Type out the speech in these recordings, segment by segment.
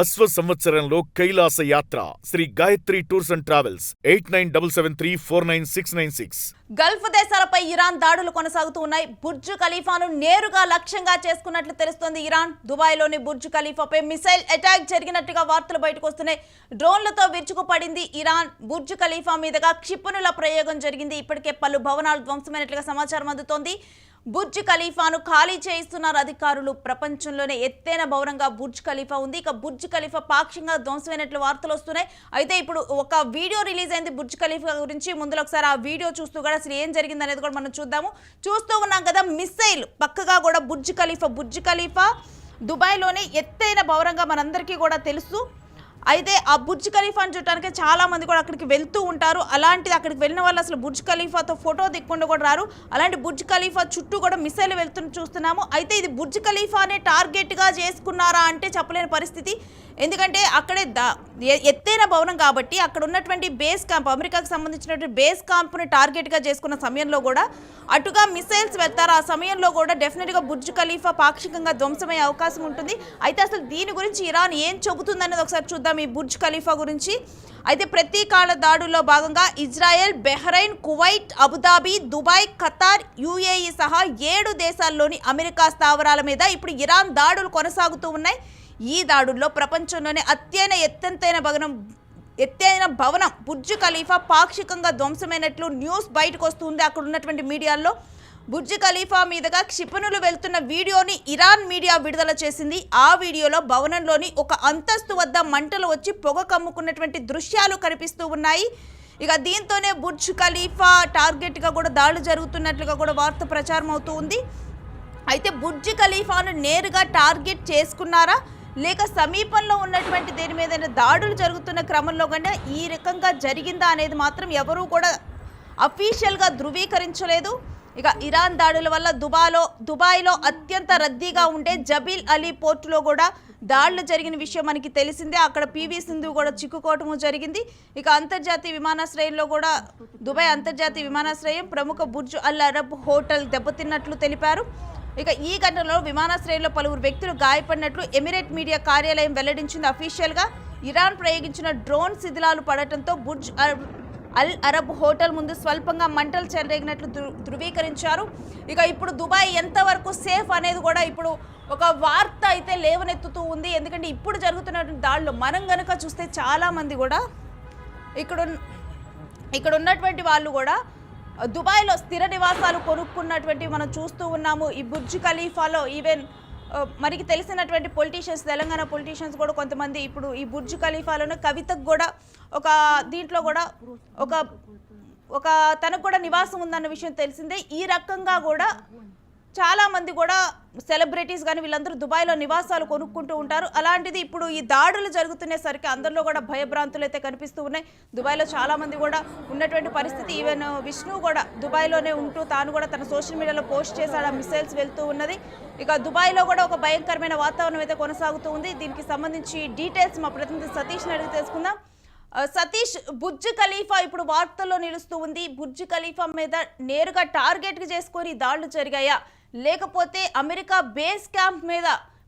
అశ్వ సంవత్సరంలో కైలాస యాత్ర Sri Gayatri tours and travels 8977349696. గల్ఫ్ దేశాలపై ఇరాన్ దాడులు కొనసాగుతూ ఉన్నాయి. బుర్జ్ ఖలీఫాను నేరుగా లక్ష్యంగా చేసుకున్నట్లు తెలుస్తోంది. ఇరాన్ దుబాయ్లోని బుర్జ్ ఖలీఫాపై మిసైల్ అటాక్ జరిగినట్టుగా వార్తలు బయటకు వస్తున్నాయి. డ్రోన్లతో విరుచుకుపడింది ఇరాన్. బుర్జ్ ఖలీఫా మీదుగా క్షిపణుల ప్రయోగం జరిగింది. ఇప్పటికే పలు భవనాలు ధ్వంసమైనట్లుగా సమాచారం అందుతోంది. బుర్జ్ ఖలీఫాను ఖాళీ చేయిస్తున్నారు అధికారులు. ప్రపంచంలోనే ఎత్తైన భవనంగా బుర్జ్ ఖలీఫా ఉంది. ఇక బుర్జ్ ఖలీఫా పాక్షికంగా ధ్వంసమైనట్లు వార్తలు వస్తున్నాయి. అయితే ఇప్పుడు ఒక వీడియో రిలీజ్ అయింది బుర్జ్ ఖలీఫా గురించి. ముందులో ఒకసారి ఆ వీడియో చూస్తూ కూడా అసలు ఏం జరిగింది అనేది కూడా మనం చూద్దాము. చూస్తూ ఉన్నాం కదా, మిసైల్ పక్కగా కూడా బుర్జ్ ఖలీఫా దుబాయ్లోనే ఎత్తైన భవనంగా మనందరికీ కూడా తెలుసు. అయితే ఆ బుర్జ్ ఖలీఫాను చూడటానికి చాలా మంది కూడా అక్కడికి వెళ్తూ ఉంటారు. అలాంటిది అక్కడికి వెళ్ళిన వాళ్ళు అసలు బుర్జ్ ఖలీఫాతో ఫోటో దిక్కుండా కూడా రారు. అలాంటి బుర్జ్ ఖలీఫా చుట్టూ కూడా మిసైల్ వెళ్తున్న చూస్తున్నాము. అయితే ఇది బుర్జ్ ఖలీఫానే టార్గెట్గా చేసుకున్నారా అంటే చెప్పలేని పరిస్థితి. ఎందుకంటే అక్కడే ఎత్తైన భవనం కాబట్టి అక్కడ ఉన్నటువంటి బేస్ క్యాంప్, అమెరికాకు సంబంధించినటువంటి బేస్ క్యాంప్ని టార్గెట్గా చేసుకున్న సమయంలో కూడా అటుగా మిసైల్స్ వెళ్తారు. ఆ సమయంలో కూడా డెఫినెట్గా బుర్జ్ ఖలీఫా పాక్షికంగా ధ్వంసమయ్యే అవకాశం ఉంటుంది. అయితే అసలు దీని గురించి ఇరాన్ ఏం చెబుతుందనేది ఒకసారి చూద్దాం. ఈ బుర్జ్ ఖలీఫా గురించి అయితే ప్రతీకాల దాడుల్లో భాగంగా Israel, Bahrain, Kuwait, Abu Dhabi, Dubai, Qatar, UAE సహా 7 దేశాల్లోని అమెరికా స్థావరాల మీద ఇప్పుడు ఇరాన్ దాడులు కొనసాగుతూ ఉన్నాయి. ఈ దాడుల్లో ప్రపంచంలోనే ఎత్తైన భవనం బుర్జ్ ఖలీఫా పాక్షికంగా ధ్వంసమైనట్లు న్యూస్ బయటకు వస్తుంది. అక్కడ ఉన్నటువంటి మీడియాల్లో బుర్జ్ ఖలీఫా మీదుగా క్షిపణులు వెళ్తున్న వీడియోని ఇరాన్ మీడియా విడుదల చేసింది. ఆ వీడియోలో భవనంలోని ఒక అంతస్తు వద్ద మంటలు వచ్చి పొగ కమ్ముకున్నటువంటి దృశ్యాలు కనిపిస్తూ ఉన్నాయి. ఇక దీంతోనే బుర్జ్ ఖలీఫా టార్గెట్గా కూడా దాడులు జరుగుతున్నట్లుగా కూడా వార్త ప్రచారం అవుతూ ఉంది. అయితే బుర్జ్ ఖలీఫాను నేరుగా టార్గెట్ చేసుకున్నారా, లేక సమీపంలో ఉన్నటువంటి దేని మీద దాడులు జరుగుతున్న క్రమంలో కన్నా ఈ రకంగా జరిగిందా అనేది మాత్రం ఎవరూ కూడా అఫీషియల్గా ధృవీకరించలేదు. ఇక ఇరాన్ దాడుల వల్ల దుబాయ్లో అత్యంత రద్దీగా ఉండే జబీల్ అలీ పోర్టులో కూడా దాడులు జరిగిన విషయం మనకి తెలిసిందే. అక్కడ పివి సింధు కూడా చిక్కుకోవటము జరిగింది. ఇక అంతర్జాతీయ విమానాశ్రయంలో కూడా దుబాయ్ అంతర్జాతీయ విమానాశ్రయం, ప్రముఖ బుర్జ్ అల్ అరబ్ హోటల్ దెబ్బతిన్నట్లు తెలిపారు. ఇక ఈ ఘటనలో విమానాశ్రయంలో పలువురు వ్యక్తులు గాయపడినట్లు ఎమిరేట్ మీడియా కార్యాలయం వెల్లడించింది. అఫీషియల్గా ఇరాన్ ప్రయోగించిన డ్రోన్ శిథిలాలు పడటంతో బుర్జ్ అల్ అరబ్ హోటల్ ముందు స్వల్పంగా మంటలు చెలరేగినట్లు ధృవీకరించారు. ఇక ఇప్పుడు దుబాయ్ ఎంతవరకు సేఫ్ అనేది కూడా ఇప్పుడు ఒక వార్త అయితే లేవనెత్తుతూ ఉంది. ఎందుకంటే ఇప్పుడు జరుగుతున్నటువంటి దాడులు మనం గనక చూస్తే చాలామంది కూడా ఇక్కడ ఉన్నటువంటి వాళ్ళు కూడా దుబాయ్లో స్థిర నివాసాలు కొనుక్కున్నటువంటి మనం చూస్తూ ఉన్నాము. ఈ బుర్జ్ ఖలీఫాలో ఈవెన్ మనకి తెలిసినటువంటి పొలిటీషియన్స్, తెలంగాణ పొలిటీషియన్స్ కూడా కొంతమంది ఇప్పుడు ఈ బుర్జ్ ఖలీఫాలోనే కవితకు కూడా ఒక దీంట్లో కూడా ఒక తనకు కూడా నివాసం ఉందన్న విషయం తెలిసిందే. ఈ రకంగా కూడా చాలామంది కూడా సెలబ్రిటీస్ కానీ వీళ్ళందరూ దుబాయ్లో నివాసాలు కొనుక్కుంటూ ఉంటారు. అలాంటిది ఇప్పుడు ఈ దాడులు జరుగుతునేసరికి అందరిలో కూడా భయభ్రాంతులు అయితే కనిపిస్తూ ఉన్నాయి. దుబాయ్లో చాలామంది కూడా ఉన్నటువంటి పరిస్థితి. ఈవెన్ విష్ణు కూడా దుబాయ్లోనే ఉంటూ తాను కూడా తన సోషల్ మీడియాలో పోస్ట్ చేశాడు. ఆ మిసైల్స్ వెళ్తూ ఉన్నది. ఇక దుబాయ్లో కూడా ఒక భయంకరమైన వాతావరణం అయితే కొనసాగుతూ ఉంది. దీనికి సంబంధించి డీటెయిల్స్ మా ప్రతినిధి సతీష్ని అడిగి తెలుసుకుందాం. సతీష్, బుర్జ్ ఖలీఫా ఇప్పుడు వార్తల్లో నిలుస్తూ ఉంది. బుర్జ్ ఖలీఫా మీద నేరుగా టార్గెట్ చేసుకొని దాడులు జరిగాయా, లేకపోతే అమెరికా బేస్ క్యాంప్ మీద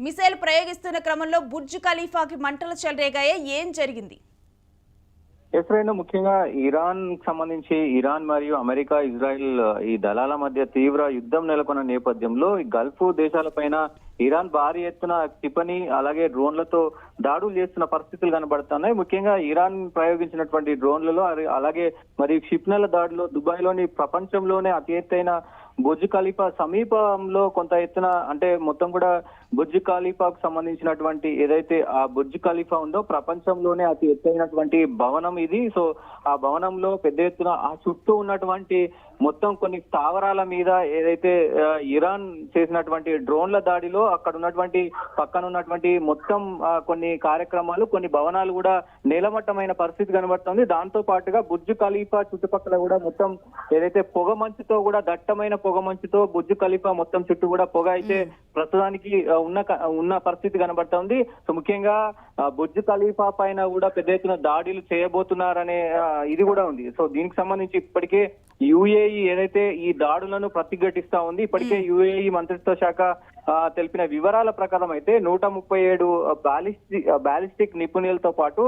మిసైల్ ప్రయోగిస్తున్న క్రమంలో బుర్జ్ ఖలీఫాకి మంటలు చెలరేగాయా, ఏం జరిగింది? ముఖ్యంగా ఇరాన్ సంబంధించి ఇరాన్ మరియు అమెరికా, ఇజ్రాయెల్ ఈ దళాల మధ్య తీవ్ర యుద్ధం నెలకొన్న నేపథ్యంలో ఈ గల్ఫ్ దేశాలపైన ఇరాన్ భారీ ఎత్తున క్షిపణి అలాగే డ్రోన్లతో దాడులు చేస్తున్న పరిస్థితులు కనబడుతున్నాయి. ముఖ్యంగా ఇరాన్ ప్రయోగించినటువంటి డ్రోన్లలో అలాగే మరియు క్షిపణుల దాడిలో దుబాయ్లోని ప్రపంచంలోనే అతి ఎత్తైన బుర్జ్ ఖలీఫా సమీపంలో కొంత ఎత్తున, అంటే మొత్తం కూడా బుర్జ్ ఖలీఫాకు సంబంధించినటువంటి ఏదైతే ఆ బుర్జ్ ఖలీఫా ఉందో ప్రపంచంలోనే అతి ఎత్తైనటువంటి భవనం ఇది. సో ఆ భవనంలో పెద్ద ఎత్తున ఆ చుట్టూ ఉన్నటువంటి మొత్తం కొన్ని స్థావరాల మీద ఏదైతే ఇరాన్ చేసినటువంటి డ్రోన్ల దాడిలో అక్కడ ఉన్నటువంటి పక్కన ఉన్నటువంటి మొత్తం కొన్ని కార్యక్రమాలు, కొన్ని భవనాలు కూడా నేలమట్టమైన పరిస్థితి కనబడుతుంది. దాంతో పాటుగా బుర్జ్ ఖలీఫా చుట్టుపక్కల కూడా మొత్తం ఏదైతే పొగ మంచుతో కూడా దట్టమైన పొగ మంచుతో బుర్జ్ ఖలీఫా మొత్తం చుట్టూ కూడా పొగ అయితే ప్రస్తుతానికి ఉన్న పరిస్థితి కనబడుతుంది. సో ముఖ్యంగా బుర్జ్ ఖలీఫా పైన కూడా పెద్ద ఎత్తున దాడులు చేయబోతున్నారనే ఇది కూడా ఉంది. సో దీనికి సంబంధించి ఇప్పటికే యుఏఈ ఏదైతే ఈ దాడులను ప్రతిఘటిస్తా ఉంది. ఇప్పటికే యుఏఈ మంత్రిత్వ శాఖ తెలిపిన వివరాల ప్రకారం అయితే 137 బాలిస్టిక్ నిపుణులతో పాటు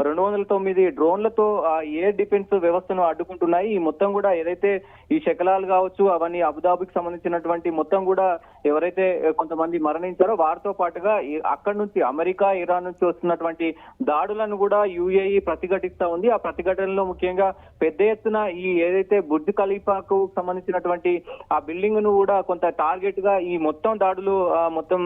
209 డ్రోన్లతో ఎయిర్ డిఫెన్స్ వ్యవస్థను అడ్డుకుంటున్నాయి. ఈ మొత్తం కూడా ఏదైతే ఈ శకలాలు కావచ్చు అవన్నీ అబుదాబికి సంబంధించినటువంటి మొత్తం కూడా ఎవరైతే కొంతమంది మరణించారో వారితో పాటుగా అక్కడి నుంచి అమెరికా, ఇరాన్ నుంచి వస్తున్నటువంటి దాడులను కూడా యుఏఈ ప్రతిఘటిస్తా ఉంది. ఆ ప్రతిఘటనలో ముఖ్యంగా పెద్ద ఎత్తున ఈ ఏదైతే బుర్జ్ ఖలీఫాకు సంబంధించినటువంటి ఆ బిల్డింగ్ ను కూడా కొంత టార్గెట్ గా ఈ మొత్తం దాడులు మొత్తం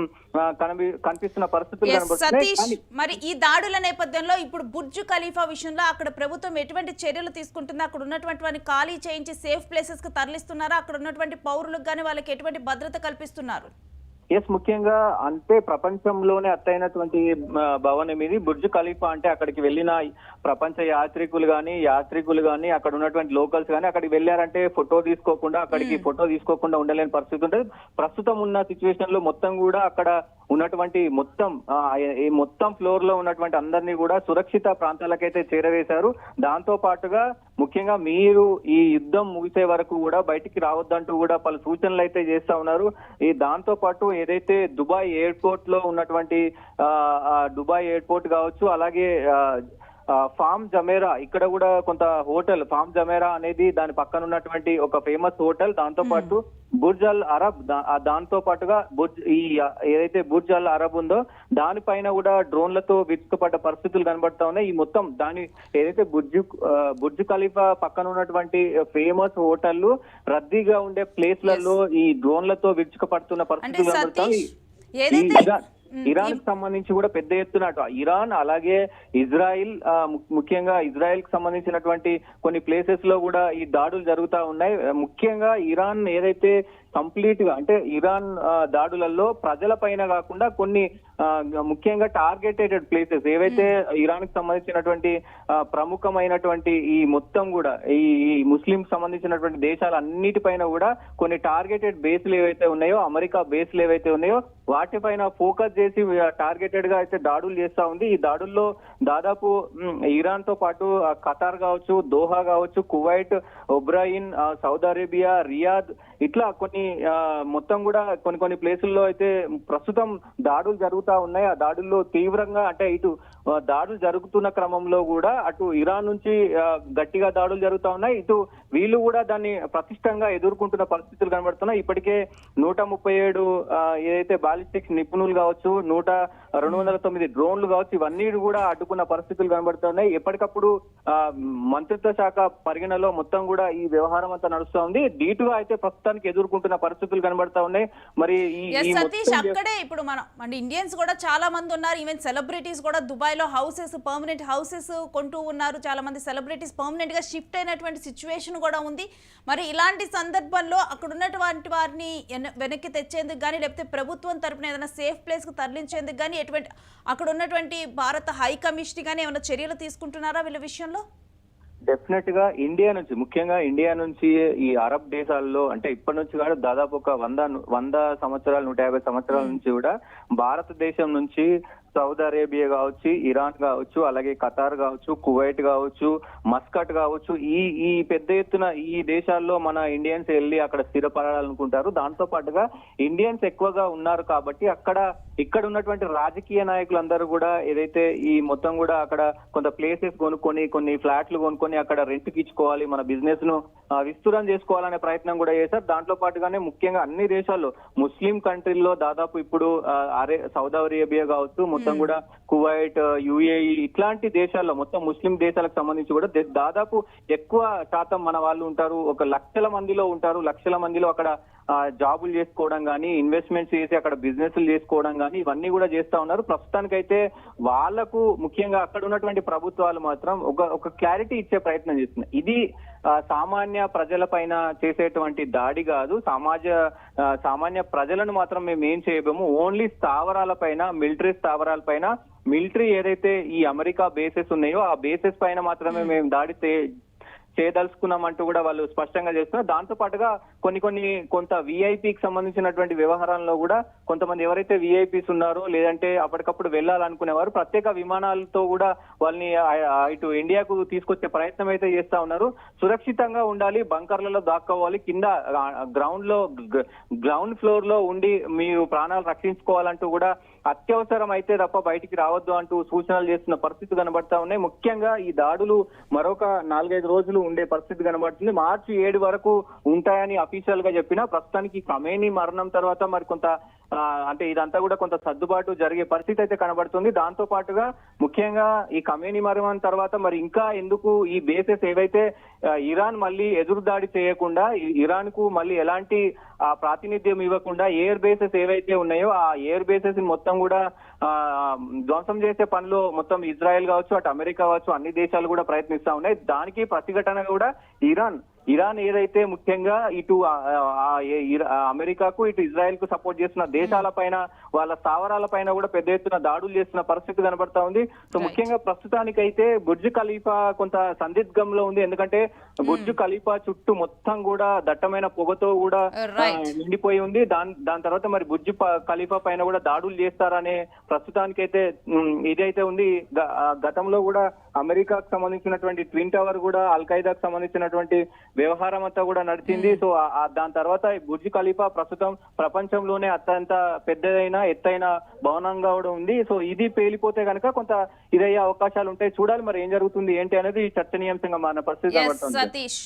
కనిపిస్తున్న పరిస్థితులు కనబడుతున్నాయి. సతీష్, మరి ఈ దాడుల నేపథ్యంలో ఇప్పుడు బుర్జ్ ఖలీఫా విషయంలో అక్కడ ప్రభుత్వం ఎటువంటి చర్యలు తీసుకుంటుందో, అక్కడ ఉన్నటువంటి వారిని ఖాళీ చేయించి సేఫ్ ప్లేసెస్ కు తరలిస్తున్నారా, అక్కడ ఉన్నటువంటి పౌరులకు కానీ వాళ్ళకి ఎటువంటి భద్రత కల్పిస్తున్నారు? ముఖ్యంగా అంటే ప్రపంచంలోనే అత్తైనటువంటి భవనం ఇది బుర్జ్ ఖలీఫా. అంటే అక్కడికి వెళ్ళిన ప్రపంచ యాత్రికులు గాని అక్కడ ఉన్నటువంటి లోకల్స్ గానీ అక్కడికి వెళ్ళారంటే ఫోటో తీసుకోకుండా ఉండలేని పరిస్థితి ఉంటుంది. ప్రస్తుతం ఉన్న సిచ్యువేషన్ లో మొత్తం కూడా అక్కడ ఉన్నటువంటి మొత్తం ఫ్లోర్ లో ఉన్నటువంటి అందరినీ కూడా సురక్షిత ప్రాంతాలకైతే చేరవేశారు. దాంతో పాటుగా ముఖ్యంగా మీరు ఈ యుద్ధం ముగిసే వరకు కూడా బయటికి రావద్దంటూ కూడా పలు సూచనలు అయితే చేస్తా ఉన్నారు. దాంతో పాటు ఏదైతే దుబాయ్ ఎయిర్పోర్ట్ లో ఉన్నటువంటి దుబాయ్ ఎయిర్పోర్ట్ కావచ్చు, అలాగే ఫామ్ జమేరా ఇక్కడ కూడా కొంత హోటల్ ఫామ్ జమేరా అనేది దాని పక్కన ఉన్నటువంటి ఒక ఫేమస్ హోటల్, దాంతో పాటు బుర్జ్ అల్ అరబ్, దాంతో పాటుగా ఏదైతే బుర్జ్ అల్ అరబ్ ఉందో దానిపైన కూడా డ్రోన్లతో విరుచుకుపడ్డ పరిస్థితులు కనబడతా ఉన్నాయి. ఈ మొత్తం దాని ఏదైతే బుర్జ్ ఖలీఫా పక్కన ఉన్నటువంటి ఫేమస్ హోటళ్లు రద్దీగా ఉండే ప్లేస్లలో ఈ డ్రోన్లతో విరుచుకుపడుతున్న పరిస్థితులు కనబడతాయి. ఇరాన్ కి సంబంధించి కూడా పెద్ద ఎత్తున ఇరాన్ అలాగే ఇజ్రాయిల్, ముఖ్యంగా ఇజ్రాయిల్ కి సంబంధించినటువంటి కొన్ని ప్లేసెస్ లో కూడా ఈ దాడులు జరుగుతా ఉన్నాయి. ముఖ్యంగా ఇరాన్ ఏదైతే కంప్లీట్ గా అంటే ఇరాన్ దాడులలో ప్రజల పైన కాకుండా కొన్ని ముఖ్యంగా టార్గెటెడ్ ప్లేసెస్ ఏవైతే ఇరాన్ కి సంబంధించినటువంటి ప్రముఖమైనటువంటి ఈ మొత్తం కూడా ఈ ముస్లిం సంబంధించినటువంటి దేశాలన్నిటిపైన కూడా కొన్ని టార్గెటెడ్ బేస్లు ఏవైతే ఉన్నాయో, అమెరికా బేస్లు ఏవైతే ఉన్నాయో వాటిపైన ఫోకస్ చేసి టార్గెటెడ్ గా అయితే దాడులు చేస్తా ఉంది. ఈ దాడుల్లో దాదాపు ఇరాన్ తో పాటు ఖతార్ కావచ్చు, దోహా కావచ్చు, కువైట్, ఒబ్రాయిన్, సౌదీ అరేబియా, రియాద్ ఇట్లా కొన్ని మొత్తం కూడా కొన్ని ప్లేసుల్లో అయితే ప్రస్తుతం దాడులు జరుగుతా ఉన్నాయి. ఆ దాడుల్లో తీవ్రంగా అంటే ఇటు దాడులు జరుగుతున్న క్రమంలో కూడా అటు ఇరాన్ నుంచి గట్టిగా దాడులు జరుగుతా ఉన్నాయి, ఇటు వీళ్ళు కూడా దాన్ని ప్రతిష్టంగా ఎదుర్కొంటున్న పరిస్థితులు కనబడుతున్నాయి. ఇప్పటికే 137 ఏదైతే బాలిస్టిక్స్ నిపుణులు కావచ్చు, 209 డ్రోన్లు కావచ్చు, ఇవన్నీ కూడా అడ్డుకున్న పరిస్థితులు కనబడుతున్నాయి. ఎప్పటికప్పుడు మంత్రిత్వ శాఖ పరిగణలో మొత్తం కూడా ఈ వ్యవహారం అంతా నడుస్తా ఉంది. డీటుగా అయితే ప్రస్తుతానికి ఎదుర్కొంటున్న పరిస్థితులు కనబడతా ఉన్నాయి. మరి సతీష్, అక్కడే ఇప్పుడు మన ఇండియన్స్ కూడా చాలా మంది ఉన్నారు, ఈవెన్ సెలబ్రిటీస్ కూడా దుబాయ్ లో పర్మనెంట్ హౌసెస్ కొంటూ ఉన్నారు. చాలా మంది సెలబ్రిటీస్ పర్మనెంట్ గా షిఫ్ట్ అయినటువంటి సిచ్యువేషన్ కూడా ఉంది. మరి ఇలాంటి సందర్భంలో అక్కడ ఉన్నటువంటి వారిని వెనక్కి తెచ్చేందుకు కానీ, లేకపోతే ప్రభుత్వం తరపున ఏదైనా సేఫ్ ప్లేస్ కు తరలించేందుకు కానీ అక్కడ ఉన్నటువంటి భారత హై కమిషన్ కానీ ఏమైనా చర్యలు తీసుకుంటున్నారా వీళ్ళ విషయంలో? డెఫినెట్ గా ముఖ్యంగా ఇండియా నుంచి ఈ అరబ్ దేశాల్లో అంటే ఇప్పటి నుంచి కూడా దాదాపు ఒక 100 సంవత్సరాలు 150 సంవత్సరాల నుంచి కూడా భారతదేశం నుంచి సౌదీ అరేబియా కావచ్చు, ఇరాన్ కావచ్చు, అలాగే ఖతార్ కావచ్చు, కువైట్ కావచ్చు, మస్కట్ కావచ్చు, ఈ పెద్ద ఎత్తున ఈ దేశాల్లో మన ఇండియన్స్ వెళ్ళి అక్కడ స్థిరపడాలనుకుంటారు. దాంతో పాటుగా ఇండియన్స్ ఎక్కువగా ఉన్నారు కాబట్టి ఇక్కడ ఉన్నటువంటి రాజకీయ నాయకులందరూ కూడా ఏదైతే ఈ మొత్తం కూడా అక్కడ కొంత ప్లేసెస్ కొనుక్కొని, కొన్ని ఫ్లాట్లు కొనుక్కొని అక్కడ రెంట్కి ఇచ్చుకోవాలి, మన బిజినెస్ ను విస్తృతం చేసుకోవాలనే ప్రయత్నం కూడా చేశారు. దాంట్లో పాటుగానే ముఖ్యంగా అన్ని దేశాల్లో ముస్లిం కంట్రీల్లో దాదాపు ఇప్పుడు సౌదీ అరేబియా కావచ్చు, మొత్తం కూడా కువైట్, యుఏఈ ఇట్లాంటి దేశాల్లో మొత్తం ముస్లిం దేశాలకు సంబంధించి కూడా దాదాపు ఎక్కువ శాతం మన వాళ్ళు ఉంటారు. ఒక లక్షల మందిలో అక్కడ జాబులు చేసుకోవడం కానీ, ఇన్వెస్ట్మెంట్స్ చేసి అక్కడ బిజినెస్లు చేసుకోవడం కానీ ఇవన్నీ కూడా చేస్తా ఉన్నారు. ప్రస్తుతానికైతే వాళ్లకు ముఖ్యంగా అక్కడ ఉన్నటువంటి ప్రభుత్వాలు మాత్రం ఒక క్లారిటీ ఇచ్చే ప్రయత్నం చేస్తున్నాయి. ఇది సామాన్య ప్రజల పైన చేసేటువంటి దాడి కాదు, సామాన్య ప్రజలను మాత్రం మేము ఏం చేయబోము, ఓన్లీ స్థావరాల పైన, మిలిటరీ స్థావరాల పైన, మిలిటరీ ఏదైతే ఈ అమెరికా బేసెస్ ఉన్నాయో ఆ బేసెస్ పైన మాత్రమే మేము దాడి చేయదలుచుకున్నామంటూ కూడా వాళ్ళు స్పష్టంగా చేస్తున్నారు. దాంతో పాటుగా కొంత విఐపీకి సంబంధించినటువంటి వ్యవహారంలో కూడా కొంతమంది ఎవరైతే విఐపీస్ ఉన్నారో లేదంటే అప్పటికప్పుడు వెళ్ళాలనుకునేవారు ప్రత్యేక విమానాలతో కూడా వాళ్ళని ఇటు ఇండియాకు తీసుకొచ్చే ప్రయత్నం అయితే చేస్తా ఉన్నారు. సురక్షితంగా ఉండాలి, బంకర్లలో దాక్కోవాలి, కింద గ్రౌండ్ ఫ్లోర్ లో ఉండి మీరు ప్రాణాలు రక్షించుకోవాలంటూ కూడా అత్యవసరం అయితే తప్ప బయటికి రావద్దు అంటూ సూచనలు చేస్తున్న పరిస్థితి కనబడతా ఉన్నాయి. ముఖ్యంగా ఈ దాడులు మరొక 4-5 రోజులు ఉండే పరిస్థితి కనబడుతుంది. మార్చి 7 వరకు ఉంటాయని అఫీషియల్ గా చెప్పినా ప్రస్తుతానికి ఖమేనీ మరణం తర్వాత మరి కొంత అంటే ఇదంతా కూడా కొంత సర్దుబాటు జరిగే పరిస్థితి అయితే కనబడుతుంది. దాంతో పాటుగా ముఖ్యంగా ఈ ఖమేనీ మరణం తర్వాత మరి ఇంకా ఎందుకు ఈ బేసెస్ ఏవైతే ఇరాన్ మళ్ళీ ఎదురు దాడి చేయకుండా ఇరాన్ కు మళ్ళీ ఎలాంటి ప్రాతినిధ్యం ఇవ్వకుండా ఎయిర్ బేసెస్ ఏవైతే ఉన్నాయో ఆ ఎయిర్ బేసెస్ మొత్తం కూడా ధ్వంసం చేసే పనిలో మొత్తం ఇజ్రాయెల్ కావచ్చు, అటు అమెరికా కావచ్చు, అన్ని దేశాలు కూడా ప్రయత్నిస్తా ఉన్నాయి. దానికి ప్రతిఘటన కూడా ఇరాన్ ఏదైతే ముఖ్యంగా ఇటు అమెరికాకు ఇటు ఇజ్రాయెల్ కు సపోర్ట్ చేస్తున్న దేశాల పైన వాళ్ళ స్థావరాల పైన కూడా పెద్ద ఎత్తున దాడులు చేస్తున్న పరిస్థితి కనబడతా ఉంది. సో ముఖ్యంగా ప్రస్తుతానికైతే బుర్జ్ ఖలీఫా కొంత సందిగ్ధంలో ఉంది. ఎందుకంటే బుర్జ్ ఖలీఫా చుట్టూ మొత్తం కూడా దట్టమైన పొగతో కూడా నిండిపోయి ఉంది. దాని తర్వాత మరి బుర్జ్ ఖలీఫా పైన కూడా దాడులు చేస్తారనే ప్రస్తుతానికైతే ఇదైతే ఉంది. గతంలో కూడా అమెరికాకు సంబంధించినటువంటి ట్విన్ టవర్ కూడా అల్ ఖైదాకు సంబంధించినటువంటి వ్యవహారం అంతా కూడా నడిచింది. సో దాని తర్వాత బుర్జ్ ఖలీఫా ప్రస్తుతం ప్రపంచంలోనే అత్యంత పెద్దదైన ఎత్తైన భవనంగా కూడా ఉంది. సో ఇది పేలిపోతే కనుక కొంత ఇదయ్యే అవకాశాలు ఉంటాయి. చూడాలి మరి ఏం జరుగుతుంది ఏంటి అనేది చర్చనీయాంశంగా మారిన పరిస్థితి. Satish,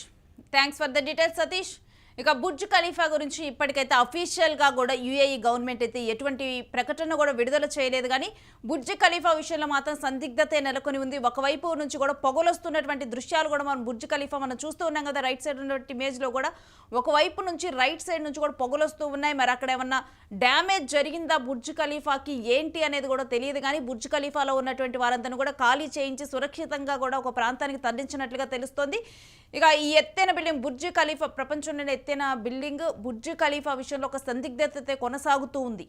thanks for the details Satish. ఇక బుర్జ్ ఖలీఫా గురించి ఇప్పటికైతే అఫీషియల్గా కూడా యుఏఈ గవర్నమెంట్ అయితే ఎటువంటి ప్రకటన కూడా విడుదల చేయలేదు. కానీ బుర్జ్ ఖలీఫా విషయంలో మాత్రం సందిగ్ధత నెలకొని ఉంది. ఒకవైపు నుంచి కూడా పొగలొస్తున్నటువంటి దృశ్యాలు కూడా మనం బుర్జ్ ఖలీఫా మనం చూస్తూ ఉన్నాం కదా, రైట్ సైడ్ ఉన్నటువంటి ఇమేజ్లో కూడా ఒకవైపు నుంచి రైట్ సైడ్ నుంచి కూడా పొగలొస్తూ ఉన్నాయి. మరి అక్కడ ఏమన్నా డ్యామేజ్ జరిగిందా బుర్జ్ ఖలీఫాకి ఏంటి అనేది కూడా తెలియదు. కానీ బుర్జ్ ఖలీఫాలో ఉన్నటువంటి వారందరినీ కూడా ఖాళీ చేయించి సురక్షితంగా కూడా ఒక ప్రాంతానికి తరలించినట్లుగా తెలుస్తోంది. ఇక ఈ ఎత్తైన బిల్డింగ్ బుర్జ్ ఖలీఫా ప్రపంచంలోనే ఎత్తైన బిల్డింగ్ బుర్జ్ ఖలీఫా విషయంలో ఒక సందిగ్ధత కొనసాగుతూ ఉంది.